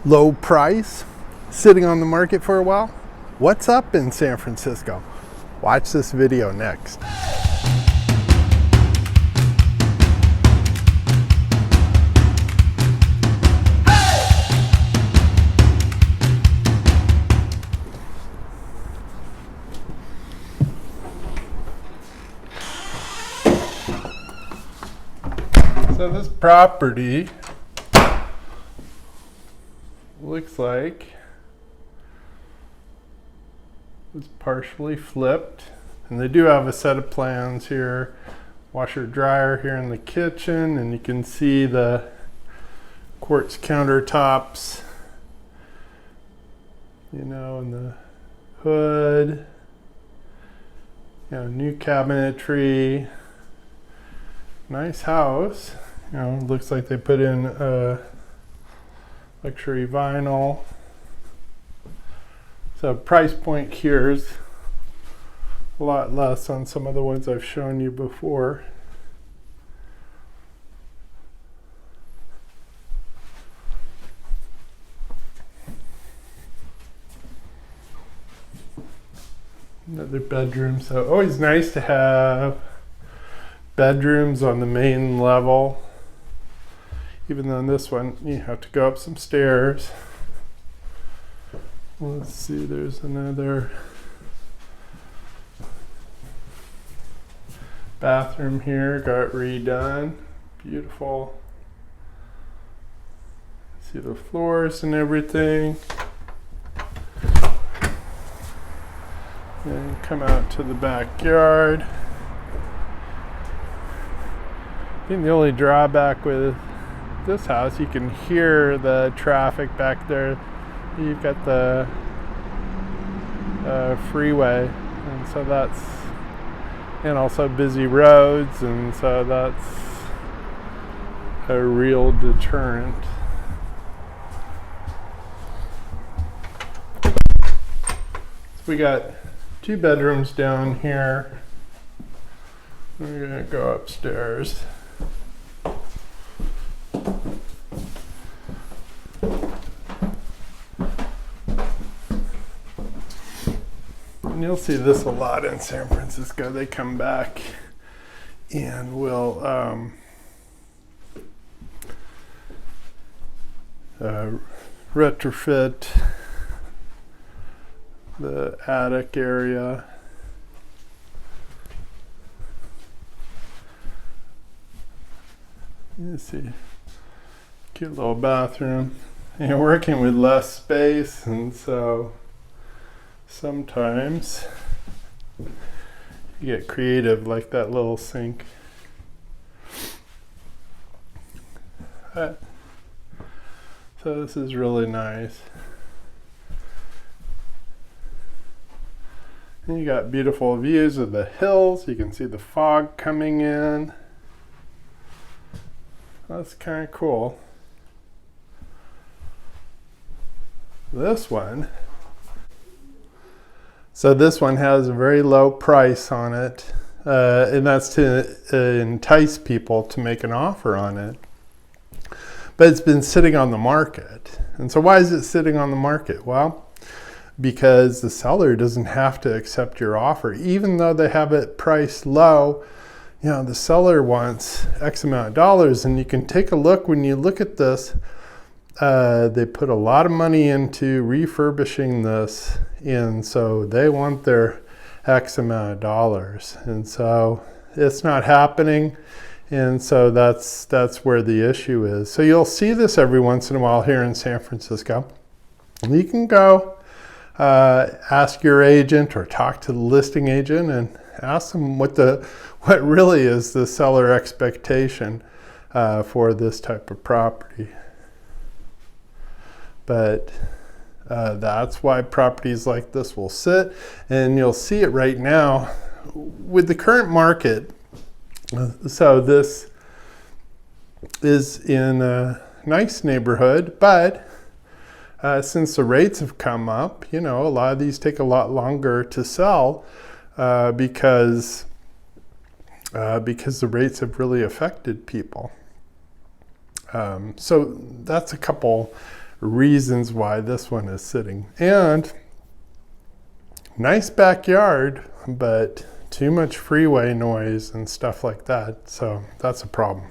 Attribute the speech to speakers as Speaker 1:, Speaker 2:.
Speaker 1: low price, sitting on the market for a while? What's up in San Francisco? Watch this video next. So this property looks like it's partially flipped, and they do have a set of plans here. Washer dryer here in the kitchen, and you can see the quartz countertops, you know, in the hood, you know, new cabinetry. Nice house. You know, looks like they put in luxury vinyl. So price point here is a lot less on some of the ones I've shown you before. Another bedroom. So always nice to have bedrooms on the main level. Even though in this one you have to go up some stairs. Let's see, there's another bathroom here, got redone. Beautiful. See the floors and everything. Then come out to the backyard. I think the only drawback with this house, you can hear the traffic back there. You've got the freeway, and so that's, and also busy roads, and so that's a real deterrent. So we got 2 bedrooms down here. We're gonna go upstairs. And you'll see this a lot in San Francisco. They come back and will retrofit the attic area. You see, cute little bathroom. And you're working with less space, and so sometimes you get creative, like that little sink. So this is really nice. And you got beautiful views of the hills. You can see the fog coming in. That's kind of cool. This one. So this one has a very low price on it, and that's to entice people to make an offer on it. But it's been sitting on the market. And so why is it sitting on the market? Well, because the seller doesn't have to accept your offer. Even though they have it priced low, you know, the seller wants X amount of dollars, and you can take a look. When you look at this, they put a lot of money into refurbishing this, and so they want their X amount of dollars, and so it's not happening, and so that's where the issue is. So you'll see this every once in a while here in San Francisco. And you can go ask your agent or talk to the listing agent and ask them what really is the seller expectation for this type of property. But that's why properties like this will sit, and you'll see it right now with the current market. So this is in a nice neighborhood, but since the rates have come up, you know, a lot of these take a lot longer to sell because the rates have really affected people. So that's a couple reasons why this one is sitting. And nice backyard, but too much freeway noise and stuff like that. So that's a problem.